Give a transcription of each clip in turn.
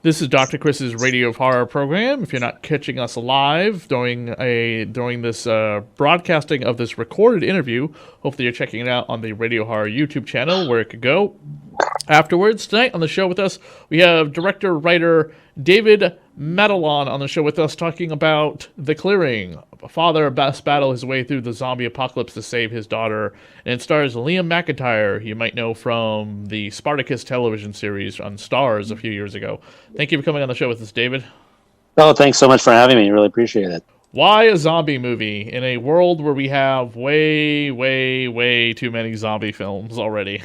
This is Dr. Chris's Radio of Horror program. If you're not catching us live during this broadcasting of this recorded interview, hopefully you're checking it out on the Radio Horror YouTube channel where it could go. Afterwards, tonight on the show with us, we have director-writer David Matalon on the show with us talking about The Clearing. A father must battle his way through the zombie apocalypse to save his daughter. And it stars Liam McIntyre, you might know from the Spartacus television series on Starz a few years ago. Thank you for coming on the show with us, David. Oh, thanks so much for having me. Really appreciate it. Why a zombie movie in a world where we have way, way, way too many zombie films already?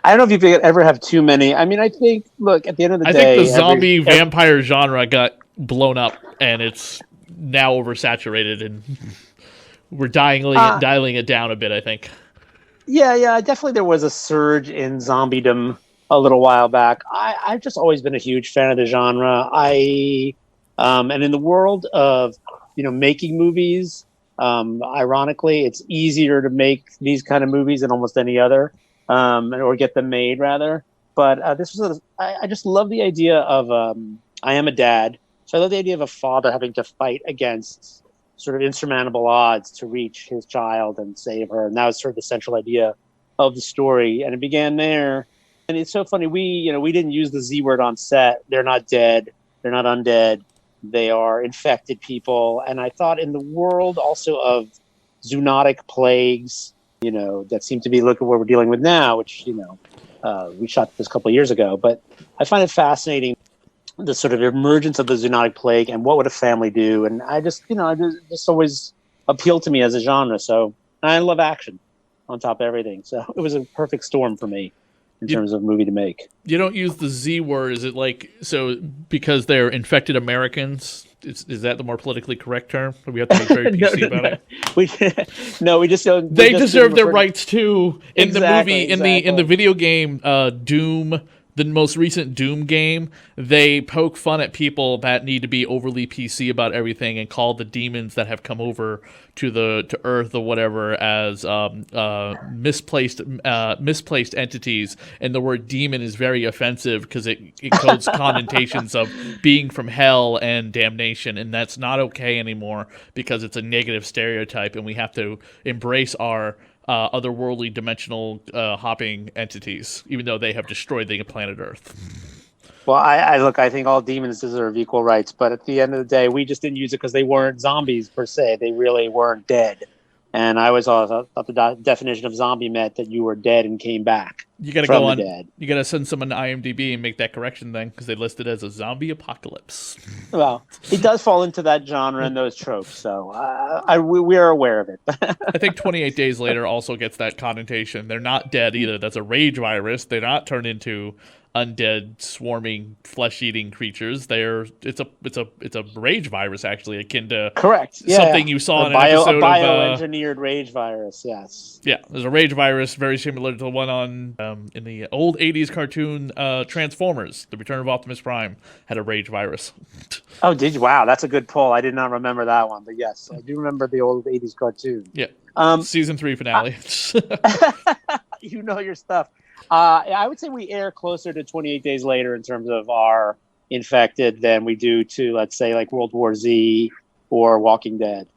I don't know if you could ever have too many. I mean, I think, look, at the end of the day... I think the zombie vampire genre got blown up, and it's now oversaturated, and we're dialing it down a bit, I think. Yeah, definitely there was a surge in zombiedom a little while back. I've just always been a huge fan of the genre. And in the world of, making movies, ironically, it's easier to make these kind of movies than almost any other, or get them made rather. But I just love the idea of, I am a dad, so I love the idea of a father having to fight against sort of insurmountable odds to reach his child and save her. And that was sort of the central idea of the story. And it began there. And it's so funny. We didn't use the Z word on set. They're not dead. They're not undead. They are infected people. And I thought in the world also of zoonotic plagues, that seem to be look at what we're dealing with now, which, we shot this a couple of years ago. But I find it fascinating, the sort of emergence of the zoonotic plague and what would a family do. And I just always appealed to me as a genre. So I love action on top of everything. So it was a perfect storm for me in terms of movie to make. You don't use the Z word. Is it because they're infected Americans? Is that the more politically correct term? We have to be very PC about it. We just don't. They deserve their rights too. In the movie, in the video game, Doom, the most recent Doom game, they poke fun at people that need to be overly PC about everything and call the demons that have come over to Earth or whatever as misplaced entities. And the word demon is very offensive because it codes connotations of being from hell and damnation, and that's not okay anymore because it's a negative stereotype, and we have to embrace our otherworldly dimensional hopping entities, even though they have destroyed the planet Earth. Well, I think all demons deserve equal rights, but at the end of the day, we just didn't use it because they weren't zombies per se. They really weren't dead. And I always thought the definition of zombie meant that you were dead and came back. You got to go on. Dead. You got to send someone to IMDb and make that correction then, because they listed it as a zombie apocalypse. Well, it does fall into that genre and those tropes, so we are aware of it. I think 28 Days Later also gets that connotation. They're not dead either. That's a rage virus. They're not turned into undead, swarming, flesh-eating creatures. It's a rage virus, actually, akin to something you saw in an episode of bioengineered rage virus. Yes. Yeah, there's a rage virus very similar to the one on in the old '80s cartoon Transformers. The Return of Optimus Prime had a rage virus. Oh, did you? Wow, that's a good pull. I did not remember that one, but yes, I do remember the old '80s cartoon. Yeah. Season 3 finale. You know your stuff. I would say we air closer to 28 Days Later in terms of our infected than we do to, let's say, like World War Z or Walking Dead.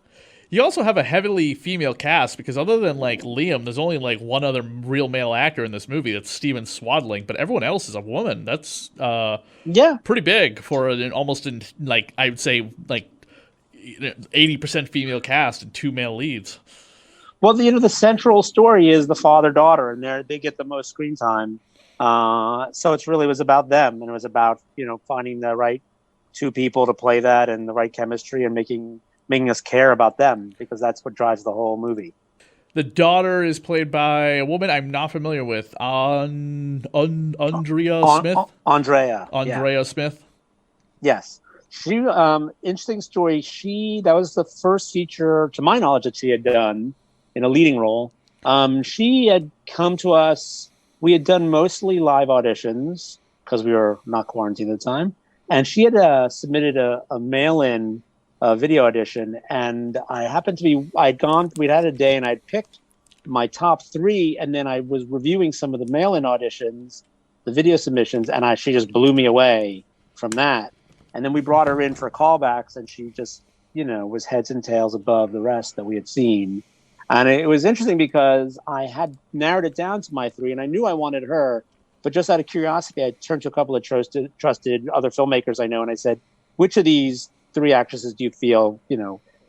You also have a heavily female cast because other than Liam, there's only one other real male actor in this movie. That's Steven Swadling, but everyone else is a woman. That's pretty big for I would say 80% female cast and 2 male leads. Well, the central story is the father-daughter, and they get the most screen time. So it really was about them, and it was about finding the right 2 people to play that and the right chemistry and making us care about them, because that's what drives the whole movie. The daughter is played by a woman I'm not familiar with, Andrea Smith. Andrea Smith. Yes. She interesting story. That was the first feature, to my knowledge, that she had done in a leading role. She had come to us. We had done mostly live auditions because we were not quarantined at the time. And she had submitted a mail-in video audition. And I happened to be, we'd had a day and I'd picked my top 3. And then I was reviewing some of the mail-in auditions. the video submissions, and she just blew me away from that. And then we brought her in for callbacks, and she just, was heads and tails above the rest that we had seen. And it was interesting because I had narrowed it down to my 3, and I knew I wanted her. But just out of curiosity, I turned to a couple of trusted other filmmakers I know, and I said, which of these 3 actresses do you feel,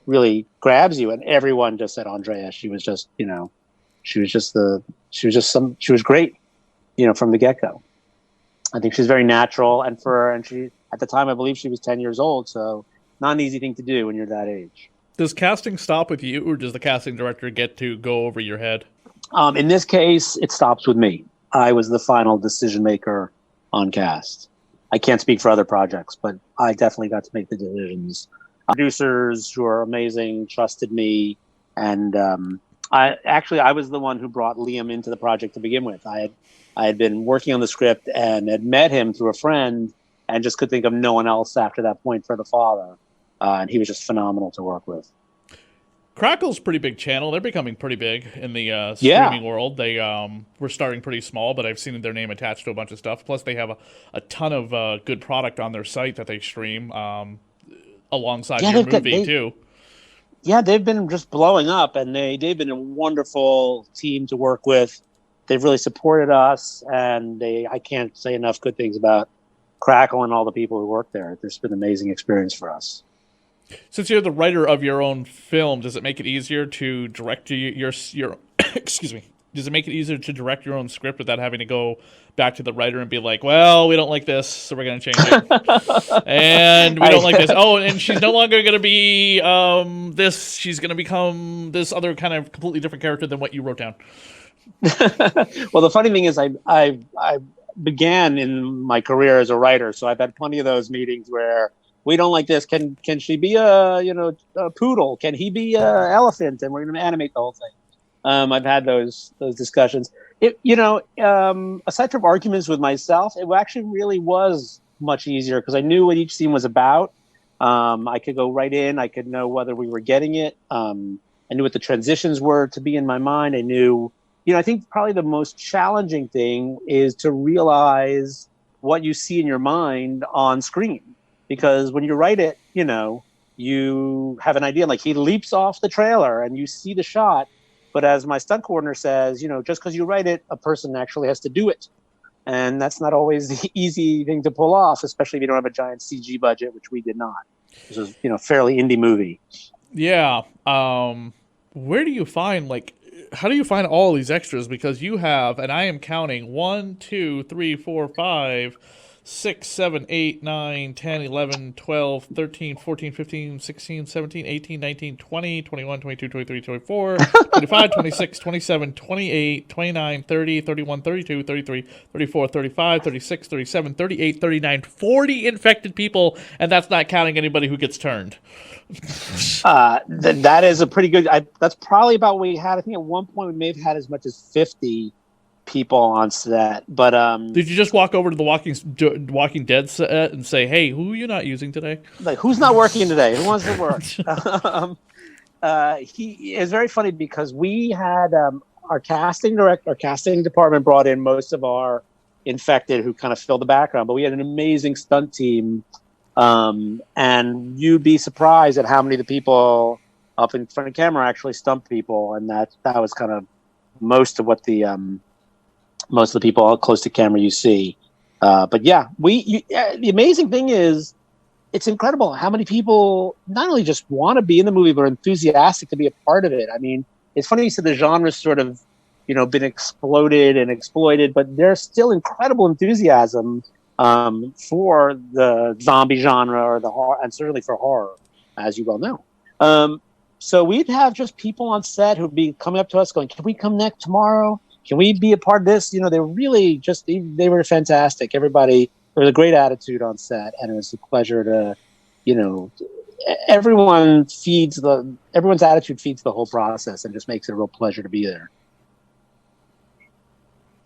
really grabs you? And everyone just said Andrea. She was just, she was great, from the get-go. I think she's very natural, and she, at the time, I believe she was 10 years old, so not an easy thing to do when you're that age. Does casting stop with you, or does the casting director get to go over your head? In this case, it stops with me. I was the final decision maker on cast. I can't speak for other projects, but I definitely got to make the decisions. Producers who are amazing trusted me, and I was the one who brought Liam into the project to begin with. I had been working on the script and had met him through a friend, and just could think of no one else after that point for the father. And he was just phenomenal to work with. Crackle's a pretty big channel. They're becoming pretty big in the streaming world. They were starting pretty small, but I've seen their name attached to a bunch of stuff. Plus, they have a ton of good product on their site that they stream alongside your movie, too. Yeah, they've been just blowing up, and they've been a wonderful team to work with. They've really supported us, and I can't say enough good things about Crackle and all the people who work there. It's been an amazing experience for us. Since you're the writer of your own film, does it make it easier to direct your excuse me? Does it make it easier to direct your own script without having to go back to the writer and be like, well, we don't like this, so we're going to change it. And we don't like this. Oh, and she's no longer going to be this. She's going to become this other kind of completely different character than what you wrote down. Well, the funny thing is I began in my career as a writer, so I've had plenty of those meetings where we don't like this. Can she be a poodle? Can he be a elephant? And we're going to animate the whole thing. I've had those discussions. Aside from arguments with myself, it actually really was much easier because I knew what each scene was about. I could go right in. I could know whether we were getting it. I knew what the transitions were to be in my mind. I knew, I think probably the most challenging thing is to realize what you see in your mind on screen. Because when you write it, you have an idea, like he leaps off the trailer and you see the shot. But as my stunt coordinator says, just because you write it, a person actually has to do it. And that's not always the easy thing to pull off, especially if you don't have a giant CG budget, which we did not. This was, fairly indie movie. Yeah. Where do you find, how do you find all these extras? Because you have, and I am counting, 1, 2, 3, 4, 5... 6, 7, 8, 9, 10, 11, 12, 13, 14, 15, 16, 17, 18, 19, 20, 21, 22, 23, 24, 25, 26, 27, 28, 29, 30, 31, 32, 33, 34, 35, 36, 37, 38, 39, 40 infected people, and that's not counting anybody who gets turned. That is a pretty good... that's probably about what we had. I think at one point we may have had as much as 50 people on set, but did you just walk over to the Walking Dead set and say, hey, who are you not using today? Like, who's not working today? Who wants to work? He is very funny because we had our casting department brought in most of our infected who kind of filled the background, but we had an amazing stunt team, and you'd be surprised at how many of the people up in front of the camera actually stunt people, and that was kind of most of what most of the people close to camera you see. But yeah, the amazing thing is it's incredible how many people not only just want to be in the movie, but are enthusiastic to be a part of it. I mean, it's funny you said the genre's sort of, been exploded and exploited, but there's still incredible enthusiasm for the zombie genre or the horror, and certainly for horror, as you well know. So we'd have just people on set who'd be coming up to us going, can we come next tomorrow? Can we be a part of this? They were really they were fantastic. Everybody, there was a great attitude on set, and it was a pleasure to, everyone's attitude feeds the whole process and just makes it a real pleasure to be there.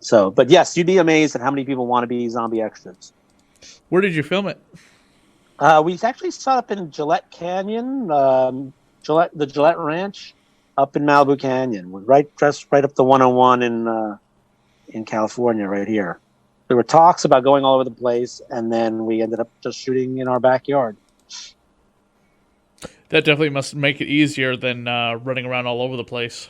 So, but yes, you'd be amazed at how many people want to be zombie extras. Where did you film it? We actually shot up in Gillette Canyon, the Gillette Ranch, up in Malibu Canyon. We're right up the 101 in California, right here. there were talks about going all over the place, and then we ended up just shooting in our backyard. That definitely must make it easier than running around all over the place.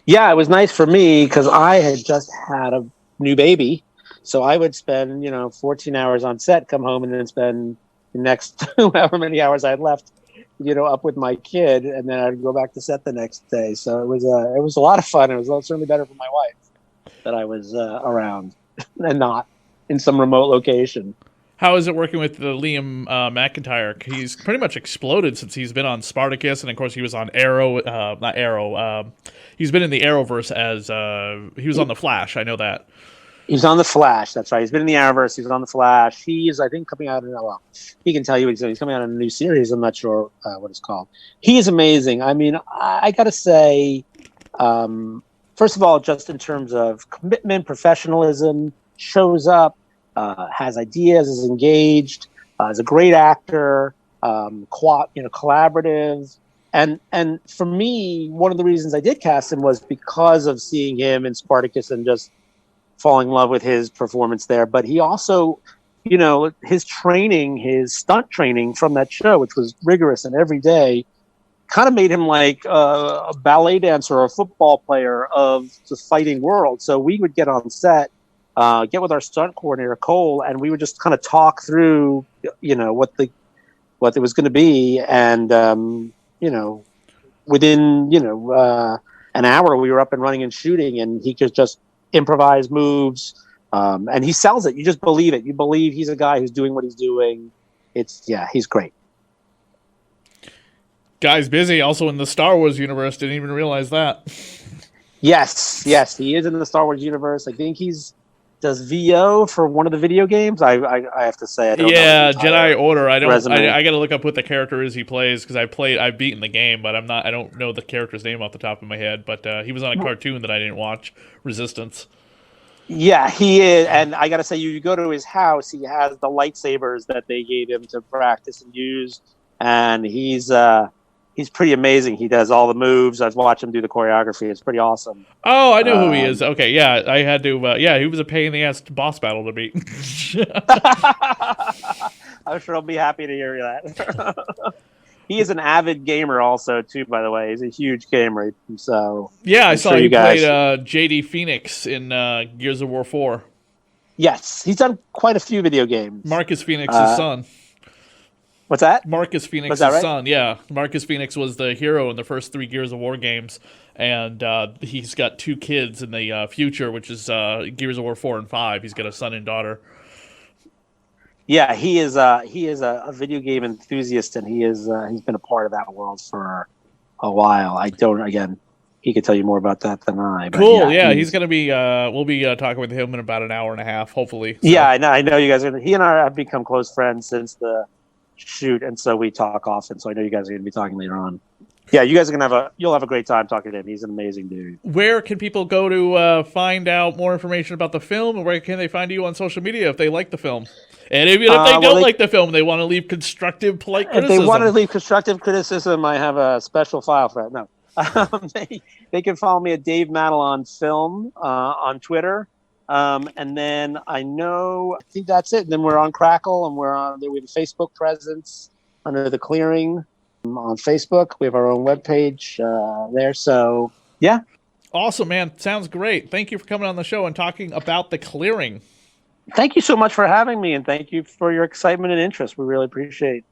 Yeah, it was nice for me because I had just had a new baby. So I would spend, 14 hours on set, come home, and then spend the next however many hours I had left, up with my kid, and then I'd go back to set the next day. So it was a lot of fun. It was certainly better for my wife that I was around and not in some remote location. How is it working with the Liam McIntyre? He's pretty much exploded since he's been on Spartacus, and of course he was on Arrow. Not Arrow. He's been in the Arrowverse as he was on the Flash. I know that. He's on the Flash. That's right. He's been in the Arrowverse. He's on the Flash. He's, I think, coming out in he can tell you he's coming out in a new series. I'm not sure what it's called. He is amazing. I mean, I got to say, first of all, just in terms of commitment, professionalism, shows up, has ideas, is engaged, is a great actor, collaborative. And for me, one of the reasons I did cast him was because of seeing him in Spartacus and just falling in love with his performance there. But he also, his training, his stunt training from that show, which was rigorous and every day, kind of made him like a ballet dancer or a football player of the fighting world. So we would get on set, get with our stunt coordinator, Cole, and we would just kind of talk through, what it was going to be. And, within, an hour we were up and running and shooting, and he could just improvise moves, and he sells it. You just believe it. You believe he's a guy who's doing what he's doing. He's great. Guy's busy. Also in the Star Wars universe. Didn't even realize that. Yes, he is in the Star Wars universe. I think does VO for one of the video games. I have to say, I don't know Jedi Order. I got to look up what the character is he plays because I've beaten the game, but I don't know the character's name off the top of my head. But he was on a cartoon that I didn't watch, Resistance. Yeah, he is, and I got to say, you go to his house, he has the lightsabers that they gave him to practice and use, and he's pretty amazing. He does all the moves. I've watched him do the choreography. It's pretty awesome. Oh, I know who he is. Okay, yeah, I had to. He was a pain in the ass boss battle to beat. I'm sure I'll be happy to hear that. He is an avid gamer, also, too. By the way, he's a huge gamer. So yeah, I saw he played JD Phoenix in Gears of War 4. Yes, he's done quite a few video games. Marcus Phoenix's son. What's that? Marcus Phoenix's son, yeah. Marcus Phoenix was the hero in the first 3 Gears of War games, and he's got 2 kids in the future, which is Gears of War 4 and 5. He's got a son and daughter. Yeah, he is a video game enthusiast, and he's been a part of that world for a while. He could tell you more about that than I. But cool, yeah, he's going to be, we'll be talking with him in about an hour and a half, hopefully. So. Yeah, I know you guys he and I have become close friends since the shoot, and so we talk often, so I know you guys are going to be talking later on. Yeah, you guys are going to you'll have a great time talking to him. He's an amazing dude. Where can people go to find out more information about the film, and where can they find you on social media if they like the film? And even if they don't like the film, they want to leave constructive, polite criticism. If they want to leave constructive criticism, I have a special file for that. No. They can follow me at Dave Matalon Film on Twitter. And then I think that's it. And then we're on Crackle, and we have a Facebook presence under The Clearing on Facebook. We have our own webpage there. So, yeah. Awesome, man. Sounds great. Thank you for coming on the show and talking about The Clearing. Thank you so much for having me, and thank you for your excitement and interest. We really appreciate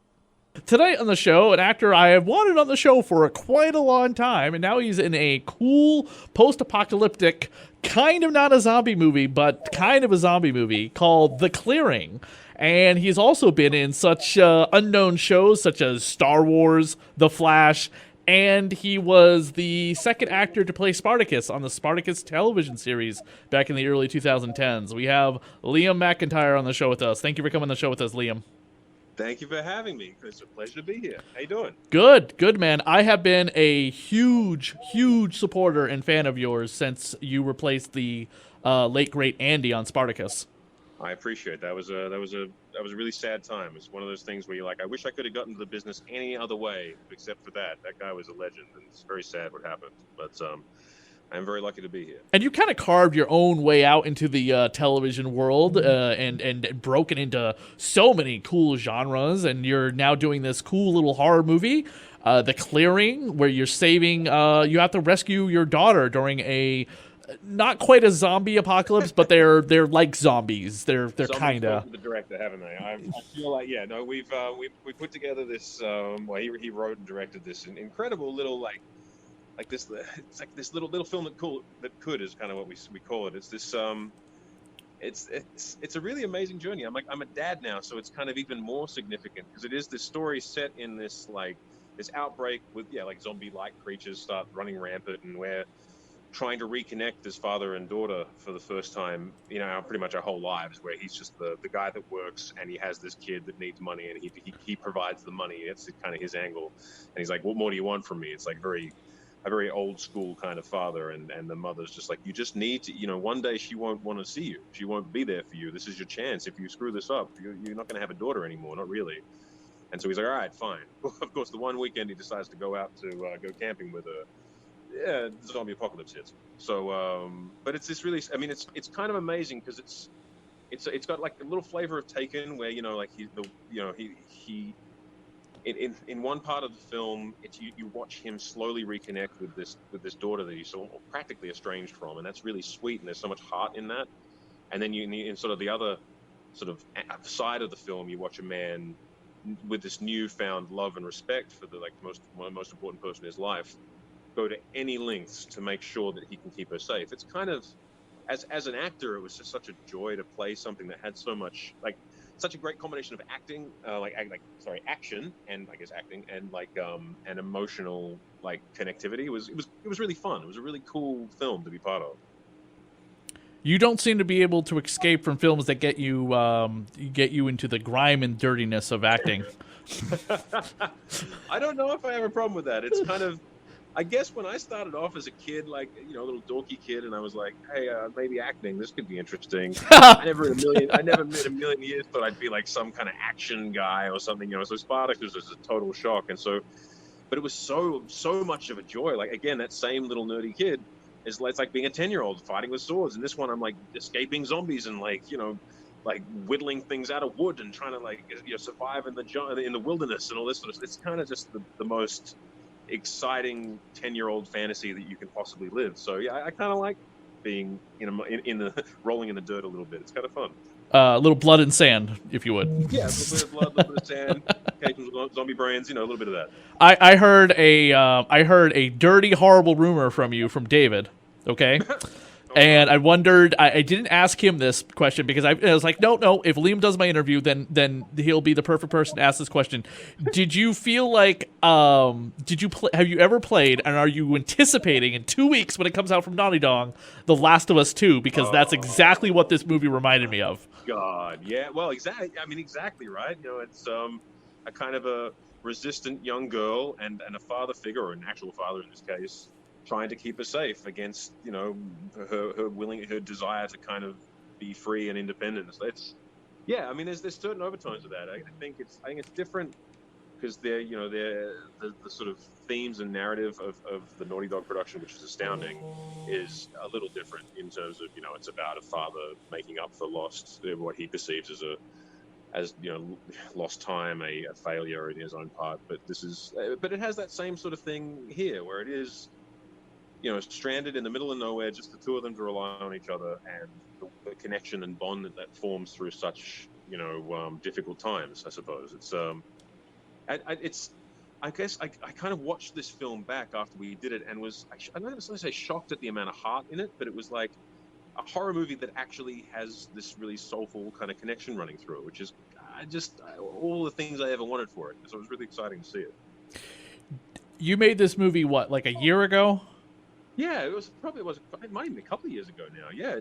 it. Tonight on the show, an actor I have wanted on the show for quite a long time, and now he's in a cool post-apocalyptic, kind of not a zombie movie, but kind of a zombie movie called The Clearing. And he's also been in such unknown shows such as Star Wars, The Flash, and he was the second actor to play Spartacus on the Spartacus television series back in the early 2010s. We have Liam McIntyre on the show with us. Thank you for coming on the show with us, Liam. Thank you for having me. It's a pleasure to be here. How you doing? Good, man. I have been a huge supporter and fan of yours since you replaced the late great Andy on Spartacus. I appreciate it. That was a really sad time. It's one of those things where you're like, I wish I could have gotten to the business any other way except for that. That guy was a legend, and it's very sad what happened. But I'm very lucky to be here. And you kind of carved your own way out into the television world, and broken into so many cool genres. And you're now doing this cool little horror movie, The Clearing, where you're saving. You have to rescue your daughter during a not quite a zombie apocalypse, but they're like zombies. They're kind of. The director, haven't they? I feel like we've put together this. Well, he wrote and directed this incredible little this. It's like this little film that could is kind of what we call it. It's this it's a really amazing journey. I'm a dad now, so it's kind of even more significant because it is this story set in this this outbreak with zombie-like creatures start running rampant, and we're trying to reconnect as father and daughter for the first time, pretty much our whole lives, where he's just the guy that works and he has this kid that needs money and he provides the money. It's kind of his angle, and he's like, what more do you want from me? It's like a very old school kind of father, and the mother's just like, you just need to, one day she won't want to see you, she won't be there for you, this is your chance. If you screw this up, you're not going to have a daughter anymore, not really. And so he's like, all right, fine. Of course, the one weekend he decides to go out to go camping with her, zombie apocalypse hits. So, but it's this really, it's kind of amazing because it's got like a little flavor of Taken, where he in one part of the film, you watch him slowly reconnect with this daughter that he's so practically estranged from, and that's really sweet, and there's so much heart in that. And then in sort of the other sort of side of the film, you watch a man with this newfound love and respect for the most important person in his life go to any lengths to make sure that he can keep her safe. It's kind of, as an actor, it was just such a joy to play something that had so much, such a great combination of acting, action, and I guess acting, and and emotional connectivity. It was really fun. It was a really cool film to be part of. You don't seem to be able to escape from films that get you into the grime and dirtiness of acting. I don't know if I have a problem with that. It's kind of, I guess when I started off as a kid, a little dorky kid, and I was like, hey, maybe acting, this could be interesting. I never in a million years thought I'd be some kind of action guy or something, So Spartacus was a total shock. And so, but it was so much of a joy. Again, that same little nerdy kid it's like being a 10-year-old fighting with swords. And this one, I'm escaping zombies and whittling things out of wood and trying to survive in the wilderness and all this sort of stuff. It's kind of just the most exciting 10-year-old fantasy that you can possibly live. So yeah, I kind of like being in the rolling in the dirt a little bit. It's kind of fun. A little blood and sand, if you would. Yeah, a little bit of blood, a little bit of sand, occasional zombie brains, a little bit of that. I heard a dirty, horrible rumor from you, from David. Okay. And I wondered, I didn't ask him this question because I was like, no, if Liam does my interview, then he'll be the perfect person to ask this question. Did you feel like, have you ever played, and are you anticipating in 2 weeks when it comes out from Naughty Dog, The Last of Us 2? Because that's exactly what this movie reminded me of. God, yeah, well, exactly. Exactly right. It's a kind of a resistant young girl and a father figure, or an actual father in this case, trying to keep her safe against, her desire to kind of be free and independent. So there's certain overtones of that. I think it's different because they're the sort of themes and narrative of the Naughty Dog production, which is astounding, is a little different in terms of it's about a father making up for what he perceives as lost time, a failure in his own part. But it has that same sort of thing here, where it is stranded in the middle of nowhere, just the two of them to rely on each other, and the connection and bond that forms through such difficult times. I suppose I guess I kind of watched this film back after we did it and was, I'm not necessarily say shocked at the amount of heart in it, but it was like a horror movie that actually has this really soulful kind of connection running through it, which is all the things I ever wanted for it. So it was really exciting to see it. You made this movie, what, like a year ago? Yeah, it might even be a couple of years ago now. Yeah,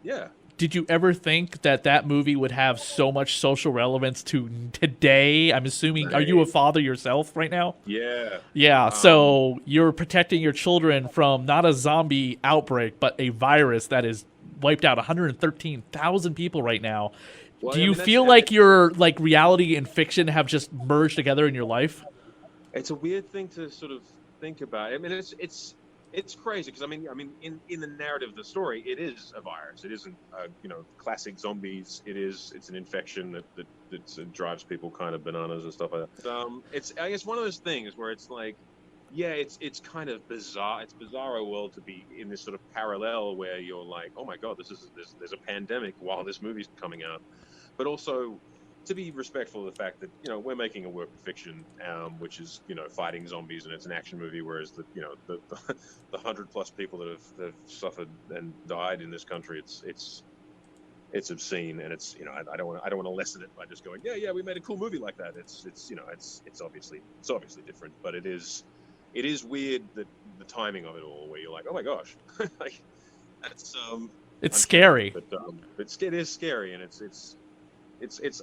yeah. Did you ever think that movie would have so much social relevance to today? I'm assuming, right. Are you a father yourself right now? Yeah. Yeah, so you're protecting your children from not a zombie outbreak, but a virus that has wiped out 113,000 people right now. Well, do you feel like your reality and fiction have just merged together in your life? It's a weird thing to sort of think about. I mean, it's It's crazy because I mean, in the narrative of the story, it is a virus. It isn't, classic zombies. It's an infection that drives people kind of bananas and stuff like that. It's I guess one of those things where it's like, yeah, it's kind of bizarre. It's bizarro world to be in this sort of parallel where you're like, oh my god, there's a pandemic while this movie's coming out, but also to be respectful of the fact that we're making a work of fiction, which is fighting zombies, and it's an action movie, whereas the 100+ people that have suffered and died in this country, it's obscene, and it's I don't want to lessen it by just going yeah we made a cool movie like that. It's obviously different, but it is weird that the timing of it all, where you're like, oh my gosh, like that's it's scary, but it is scary, and it's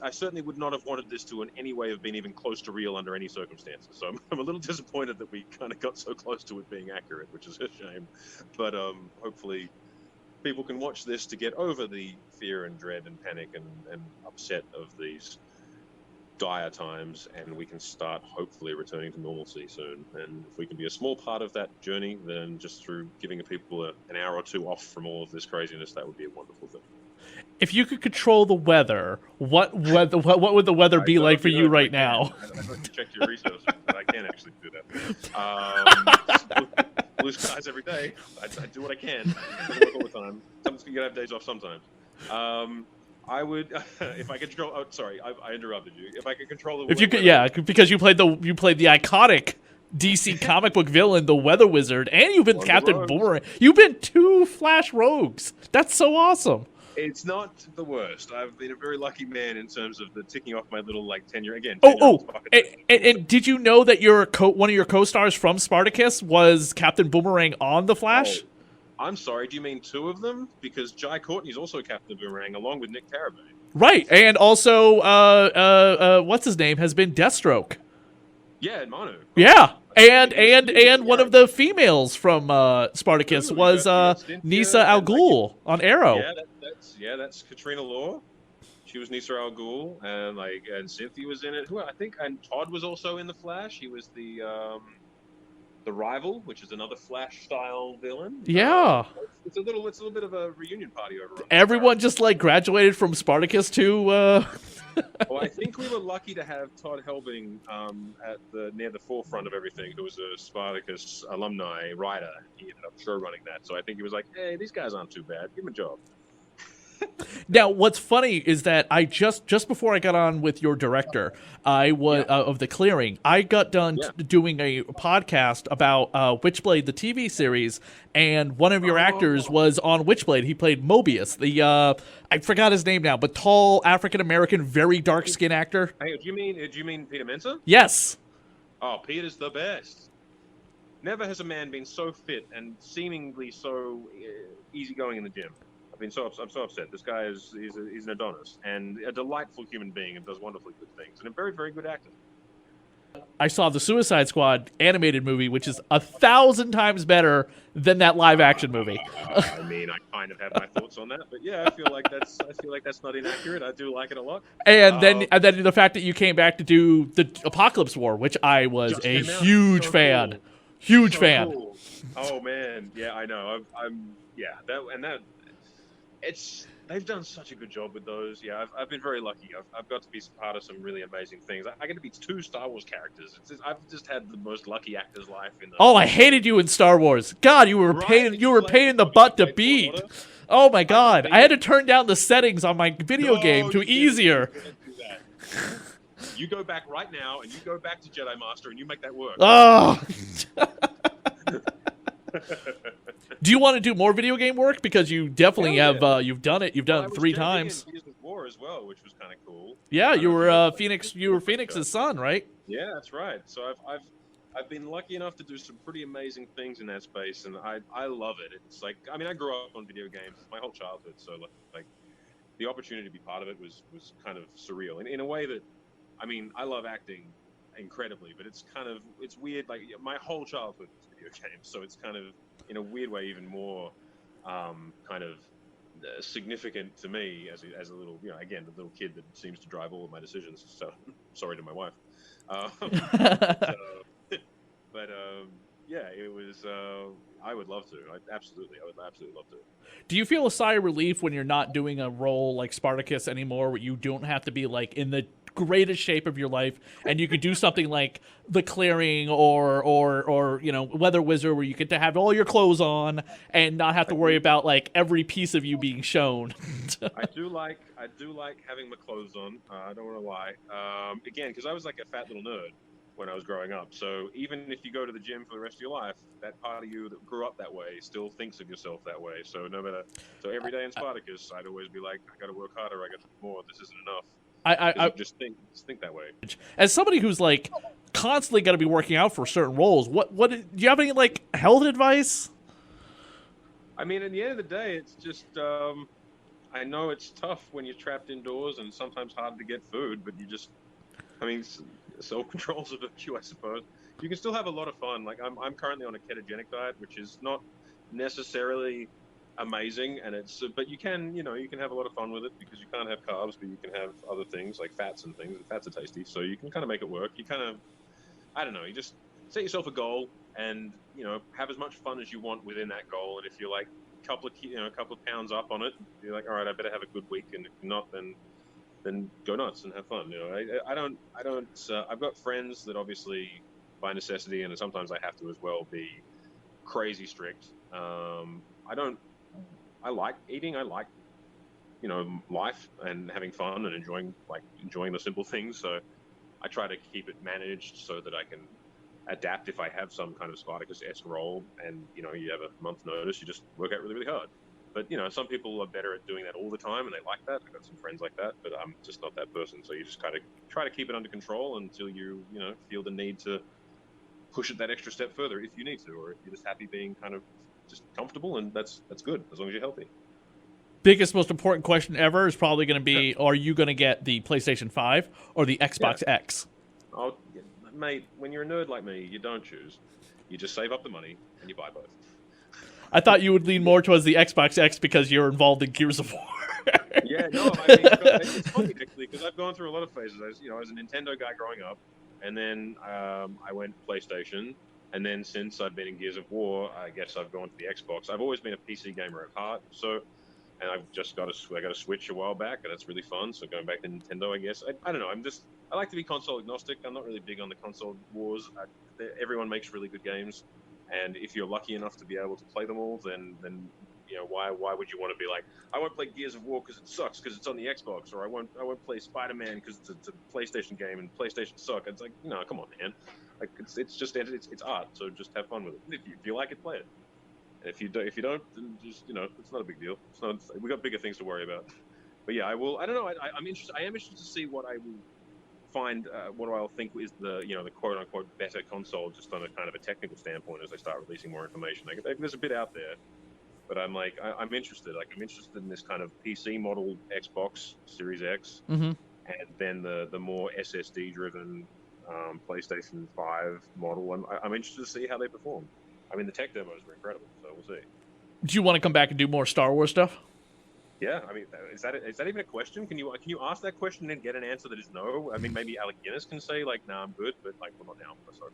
I certainly would not have wanted this to in any way have been even close to real under any circumstances. So I'm a little disappointed that we kind of got so close to it being accurate, which is a shame. But hopefully people can watch this to get over the fear and dread and panic and upset of these dire times, and we can start hopefully returning to normalcy soon. And if we can be a small part of that journey, then just through giving people an hour or two off from all of this craziness, that would be a wonderful thing. If you could control the weather, what would the weather be like for you right now? I hope you checked your resources, but I can actually do that. Blue skies every day. I do what I can. It doesn't work all the time. Sometimes you gotta have days off sometimes. I would, if I could control. Oh, sorry, I interrupted you. If I could control the weather. If you could, yeah, because you played the iconic DC comic book villain, the Weather Wizard, and you've been Captain Boomerang. You've been 2 Flash rogues. That's so awesome. It's not the worst. I've been a very lucky man in terms of the ticking off my little 10-year again. And did you know that one of your co-stars from Spartacus was Captain Boomerang on The Flash? Oh, I'm sorry. Do you mean 2 of them? Because Jai Courtney's also Captain Boomerang, along with Nick Carabay. Right, and also what's his name has been Deathstroke. Yeah, and Manu. Yeah, and one of the females from Spartacus was Nisa Al Ghul on Arrow. That's Katrina Law. She was Nisa Al Ghul, and Cynthia was in it. And Todd was also in the Flash. He was the Rival, which is another Flash style villain. Yeah, it's a little bit of a reunion party over. Everyone just graduated from Spartacus to. Well, I think we were lucky to have Todd Helbing near the forefront of everything, who was a Spartacus alumni writer. He ended up show running that, so I think he was like, "Hey, these guys aren't too bad. Give them a job." Now, what's funny is that I just before I got on with your director, I was of The Clearing. I got done doing a podcast about Witchblade, the TV series, and one of your actors was on Witchblade. He played Mobius, the I forgot his name now, but tall African American, very dark skinned actor. Hey, do you mean Peter Mensah? Yes. Oh, Peter's the best. Never has a man been so fit and seemingly so easygoing in the gym. I'm so upset. This guy he's an Adonis and a delightful human being and does wonderfully good things and a very, very good actor. I saw the Suicide Squad animated movie, which is 1,000 times better than that live action movie. I mean, I kind of have my thoughts on that, but yeah, I feel like that's not inaccurate. I do like it a lot. And then the fact that you came back to do the Apocalypse War, which I was a huge fan. Cool. Huge fan. Cool. Oh man, yeah, I know. They've done such a good job with those. Yeah, I've been very lucky. I've got to be part of some really amazing things. I get to be 2 Star Wars characters. I've just had the most lucky actor's life in those. Oh, I hated you in Star Wars. God, you were pain in the butt to beat. Oh my God, I had to turn down the settings on my video game to easier. You go back right now and you go back to Jedi Master and you make that work. Oh. Do you want to do more video game work? Because you definitely have. You've done it. You've done it 3 times. In Gears of War as well, which was kind of cool. Yeah, you were Phoenix. You were Phoenix's son, right? Yeah, that's right. So I've been lucky enough to do some pretty amazing things in that space, and I love it. It's like, I mean, I grew up on video games my whole childhood, so like the opportunity to be part of it was kind of surreal in a way that, I mean, I love acting incredibly, but it's weird. Like my whole childhood was video games, so it's kind of, in a weird way, even more kind of significant to me as a little, again, the little kid that seems to drive all of my decisions. So sorry to my wife. yeah, it was. I would love to. I would absolutely love to. Do you feel a sigh of relief when you're not doing a role like Spartacus anymore, where you don't have to be like in the greatest shape of your life, and you could do something like The Clearing or Weather Wizard, where you get to have all your clothes on and not have to worry about like every piece of you being shown? I do like having my clothes on. I don't want to lie. Again, because I was like a fat little nerd when I was growing up. So even if you go to the gym for the rest of your life, that part of you that grew up that way still thinks of yourself that way. So every day in Spartacus, I'd always be like, I got to work harder. I got to do more. This isn't enough. I just think that way. As somebody who's like constantly got to be working out for certain roles, what do you have any like health advice? I mean, at the end of the day, it's just I know it's tough when you're trapped indoors and sometimes hard to get food, but self-control's a virtue, I suppose. You can still have a lot of fun. Like I'm currently on a ketogenic diet, which is not necessarily amazing, and but you can have a lot of fun with it because you can't have carbs, but you can have other things like fats and things, and fats are tasty, so you can kind of make it work. You kind of, I don't know, you just set yourself a goal and have as much fun as you want within that goal. And if you're like a couple of pounds up on it, you're like, all right, I better have a good week, and if not, then go nuts and have fun. I've got friends that obviously by necessity, and sometimes I have to as well, be crazy strict. I like eating. I like, life and having fun and enjoying the simple things. So I try to keep it managed so that I can adapt if I have some kind of Spartacus-esque role and, you have a month's notice, you just work out really, really hard. But, some people are better at doing that all the time and they like that. I've got some friends like that, but I'm just not that person. So you just kind of try to keep it under control until you feel the need to push it that extra step further if you need to, or if you're just happy being kind of just comfortable, and that's good as long as you're healthy. Biggest, most important question ever is probably going to be: are you going to get the PlayStation 5 or the Xbox X? Oh, mate, when you're a nerd like me, you don't choose. You just save up the money and you buy both. I thought you would lean more towards the Xbox X because you're involved in Gears of War. Yeah, no, it's funny actually because I've gone through a lot of phases. I was a Nintendo guy growing up, and then I went PlayStation. And then since I've been in Gears of War, I guess I've gone to the Xbox. I've always been a PC gamer at heart, and I've just got a Switch a while back, and that's really fun. So going back to Nintendo, I guess I don't know. I like to be console agnostic. I'm not really big on the console wars. Everyone makes really good games, and if you're lucky enough to be able to play them all, then why would you want to be like, I won't play Gears of War because it sucks because it's on the Xbox, or I won't play Spider-Man because it's a PlayStation game and PlayStation suck. It's like, no, come on, man. Like it's art, so just have fun with it. If you like it, play it. And if you don't, then just it's not a big deal. We got bigger things to worry about. But yeah, I will. I don't know. I'm interested. I am interested to see what I will find. What I'll think is the quote unquote better console, just on a kind of a technical standpoint, as I start releasing more information. There's a bit out there, but I'm interested. I'm interested in this kind of PC model Xbox Series X, and then the more SSD driven PlayStation 5 model. I'm interested to see how they perform. I mean, the tech demos were incredible, so we'll see. Do you want to come back and do more Star Wars stuff? Yeah, I mean, is that even a question? Can you ask that question and get an answer that is no? I mean, maybe Alec Guinness can say like, "Nah, I'm good," but like, well, not now. Sorry,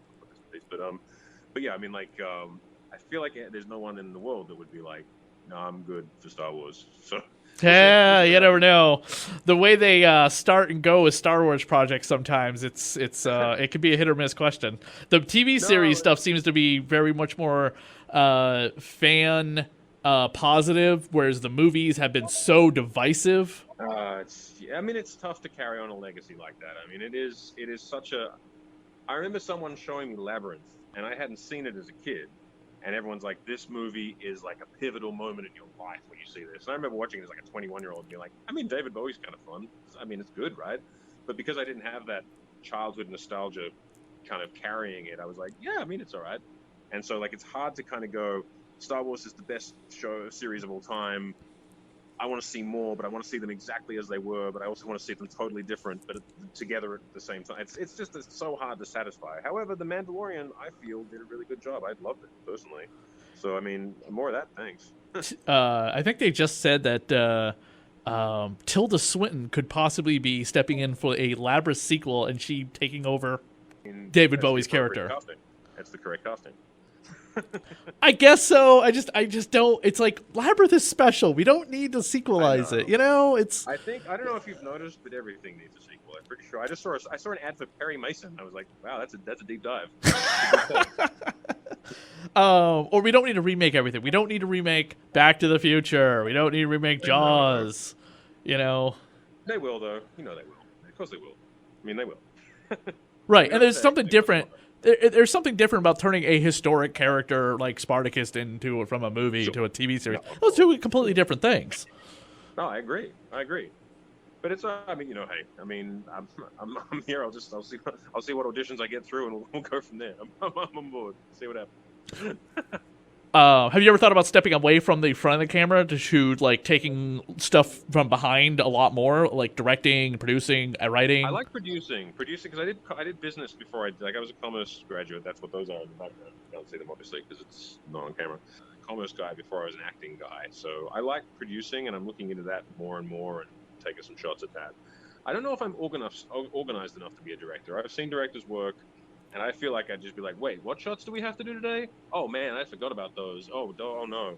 but yeah, I mean, like, I feel like there's no one in the world that would be like, "No, I'm good for Star Wars." So. Yeah, you never know. The way they start and go with Star Wars projects, sometimes it can be a hit or miss question. The TV series stuff seems to be very much more fan positive, whereas the movies have been so divisive. It's tough to carry on a legacy like that. I mean, it is such a. I remember someone showing me Labyrinth, and I hadn't seen it as a kid. And everyone's like, this movie is like a pivotal moment in your life when you see this. And I remember watching it as like a 21-year-old and being like, I mean, David Bowie's kind of fun. I mean, it's good, right? But because I didn't have that childhood nostalgia kind of carrying it, I was like, yeah, I mean, it's all right. And so, like, it's hard to kind of go, Star Wars is the best series of all time. I want to see more, but I want to see them exactly as they were, but I also want to see them totally different, but together at the same time. It's so hard to satisfy. However, The Mandalorian, I feel, did a really good job. I loved it, personally. So, I mean, more of that, thanks. I think they just said that Tilda Swinton could possibly be stepping in for a Labyrinth sequel, and she taking over David Bowie's character. That's the correct casting. I guess so. I just don't. It's like Labyrinth is special. We don't need to sequelize it. You know, it's. I don't know if you've noticed, but everything needs a sequel. I'm pretty sure. I saw an ad for Perry Mason. I was like, wow, that's a deep dive. Or we don't need to remake everything. We don't need to remake Back to the Future. We don't need to remake Jaws. You know. They will, though. You know they will. Of course they will. I mean, they will. Right, and there's something different. There's something different about turning a historic character like Spartacus from a movie to a TV series. Those two completely different things. No, I agree. But it's, I mean, hey, I mean, I'm here. I'll see what auditions I get through, and we'll go from there. I'm on board. See what happens. Have you ever thought about stepping away from the front of the camera to shoot, like taking stuff from behind a lot more, like directing, producing, writing? I like producing because I did business before I was a commerce graduate. That's what those are in the background. You don't see them obviously because it's not on camera. Commerce guy before I was an acting guy, so I like producing, and I'm looking into that more and more and taking some shots at that. I don't know if I'm organized enough to be a director. I've seen directors work. And I feel like I'd just be like, wait, what shots do we have to do today? Oh, man, I forgot about those. Oh no.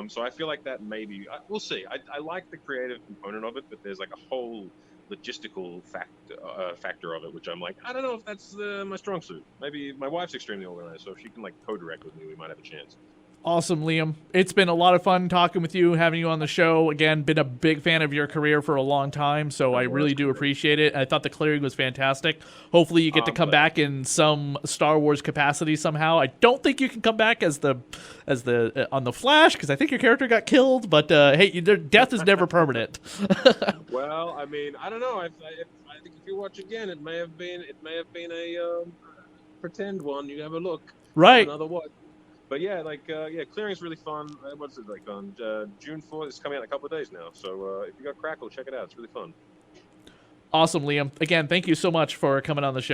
So I feel like that maybe, we'll see. I like the creative component of it, but there's like a whole logistical factor of it, which I'm like, I don't know if that's my strong suit. Maybe my wife's extremely organized, so if she can like co-direct with me, we might have a chance. Awesome, Liam. It's been a lot of fun talking with you, having you on the show. Again, been a big fan of your career for a long time, so I really do appreciate it. I thought the clearing was fantastic. Hopefully you get to come back in some Star Wars capacity somehow. I don't think you can come back as the on the Flash, because I think your character got killed, but hey, death is never permanent. Well, I mean, I don't know. I think if you watch again, it may have been a pretend one. You have a look. Right. Another watch. But yeah, clearing's really fun. What's it like on June 4th? It's coming out in a couple of days now. So if you got Crackle, check it out. It's really fun. Awesome, Liam. Again, thank you so much for coming on the show.